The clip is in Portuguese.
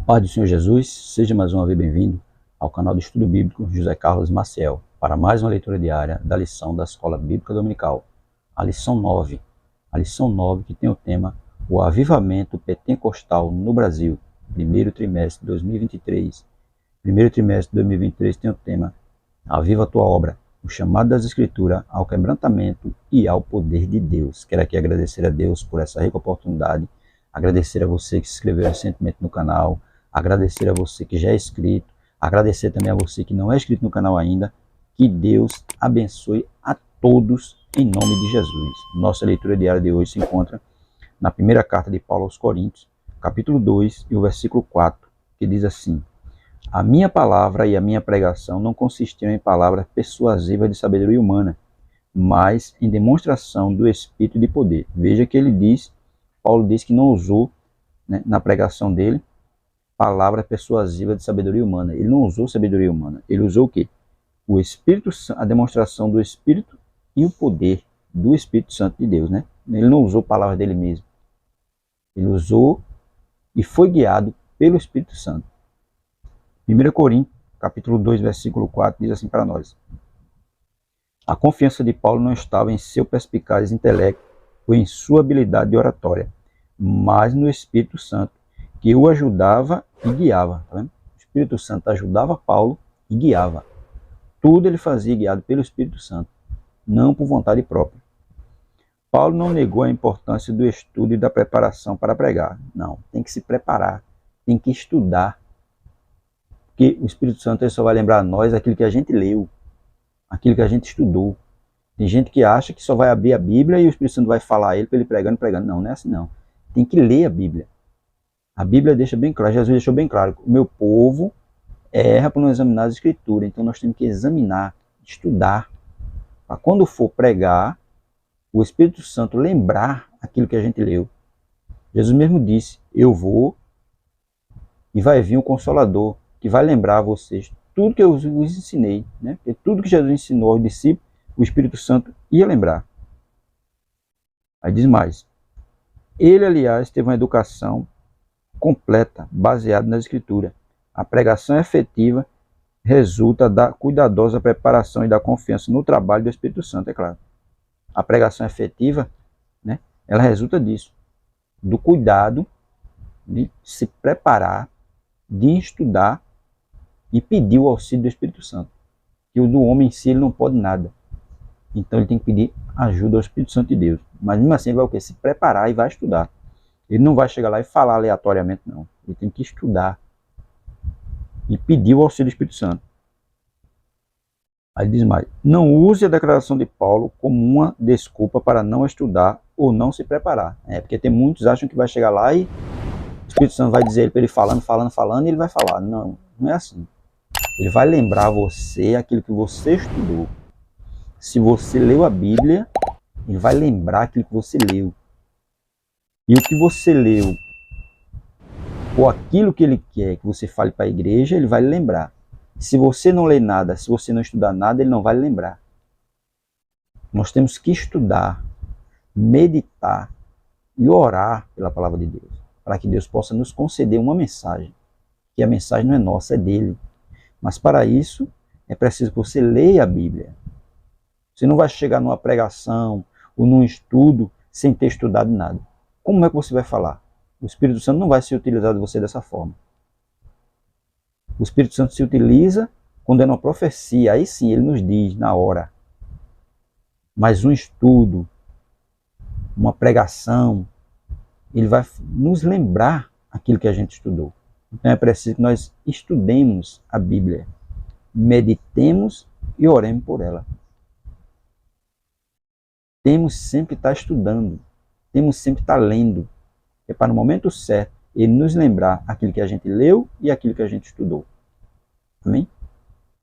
Pai do Senhor Jesus, seja mais uma vez bem-vindo ao canal de Estudo Bíblico José Carlos Maciel, para mais uma leitura diária da lição da Escola Bíblica Dominical, a lição 9 que tem o tema O Avivamento Pentecostal no Brasil, primeiro trimestre de 2023. Primeiro trimestre de 2023 tem o tema Aviva a tua obra, o chamado das Escrituras ao quebrantamento e ao poder de Deus. Quero aqui agradecer a Deus por essa rica oportunidade, agradecer a você que se inscreveu recentemente no canal, agradecer a você que já é inscrito, agradecer também a você que não é inscrito no canal ainda. Que Deus abençoe a todos em nome de Jesus. Nossa leitura diária de hoje se encontra na primeira carta de Paulo aos Coríntios, capítulo 2 e o versículo 4, que diz assim: A minha palavra e a minha pregação não consistiam em palavras persuasivas de sabedoria humana, mas em demonstração do Espírito e de poder. Veja que Paulo diz que não usou, na pregação dele, palavra persuasiva de sabedoria humana. Ele não usou sabedoria humana. Ele usou o quê? O Espírito, a demonstração do Espírito e o poder do Espírito Santo de Deus, Ele não usou palavras dele mesmo. Ele usou e foi guiado pelo Espírito Santo. 1 Coríntios, capítulo 2, versículo 4, diz assim para nós: A confiança de Paulo não estava em seu perspicaz intelecto ou em sua habilidade de oratória, mas no Espírito Santo, que o ajudava e guiava. Tá vendo? O Espírito Santo ajudava Paulo e guiava. Tudo ele fazia guiado pelo Espírito Santo, não por vontade própria. Paulo não negou a importância do estudo e da preparação para pregar. Não, tem que se preparar, tem que estudar. Porque o Espírito Santo ele só vai lembrar a nós aquilo que a gente leu, aquilo que a gente estudou. Tem gente que acha que só vai abrir a Bíblia e o Espírito Santo vai falar a ele para ele pregando. Não, não é assim não. Tem que ler a Bíblia. A Bíblia deixa bem claro, Jesus deixou bem claro, o meu povo erra por não examinar as Escrituras. Então nós temos que examinar, estudar, para quando for pregar, o Espírito Santo lembrar aquilo que a gente leu. Jesus mesmo disse: eu vou e vai vir um Consolador, que vai lembrar a vocês tudo que eu os ensinei, Porque tudo que Jesus ensinou aos discípulos, o Espírito Santo ia lembrar. Aí diz mais: ele, aliás, teve uma educação completa, baseada nas Escrituras. A pregação efetiva resulta da cuidadosa preparação e da confiança no trabalho do Espírito Santo, é claro. A pregação efetiva, ela resulta disso, do cuidado de se preparar, de estudar e pedir o auxílio do Espírito Santo. Que o do homem em si ele não pode nada. Então ele tem que pedir ajuda ao Espírito Santo de Deus. Mas mesmo assim ele vai o quê? Se preparar e vai estudar. Ele não vai chegar lá e falar aleatoriamente, não. Ele tem que estudar e pedir o auxílio do Espírito Santo. Aí diz mais: não use a declaração de Paulo como uma desculpa para não estudar ou não se preparar. Porque tem muitos que acham que vai chegar lá e o Espírito Santo vai dizer para ele falando, e ele vai falar. Não, não é assim. Ele vai lembrar você aquilo que você estudou. Se você leu a Bíblia, ele vai lembrar aquilo que você leu. E o que você leu, ou aquilo que ele quer que você fale para a igreja, ele vai lembrar. Se você não ler nada, se você não estudar nada, ele não vai lembrar. Nós temos que estudar, meditar e orar pela palavra de Deus, para que Deus possa nos conceder uma mensagem, que a mensagem não é nossa, é dele. Mas para isso, é preciso que você leia a Bíblia. Você não vai chegar numa pregação ou num estudo sem ter estudado nada. Como é que você vai falar? O Espírito Santo não vai se utilizar de você dessa forma. O Espírito Santo se utiliza quando é uma profecia. Aí sim, ele nos diz na hora. Mas um estudo, uma pregação, ele vai nos lembrar aquilo que a gente estudou. Então é preciso que nós estudemos a Bíblia, meditemos e oremos por ela. Temos sempre que estar estudando, temos sempre que estar lendo, é para no momento certo ele nos lembrar aquilo que a gente leu e aquilo que a gente estudou. Amém?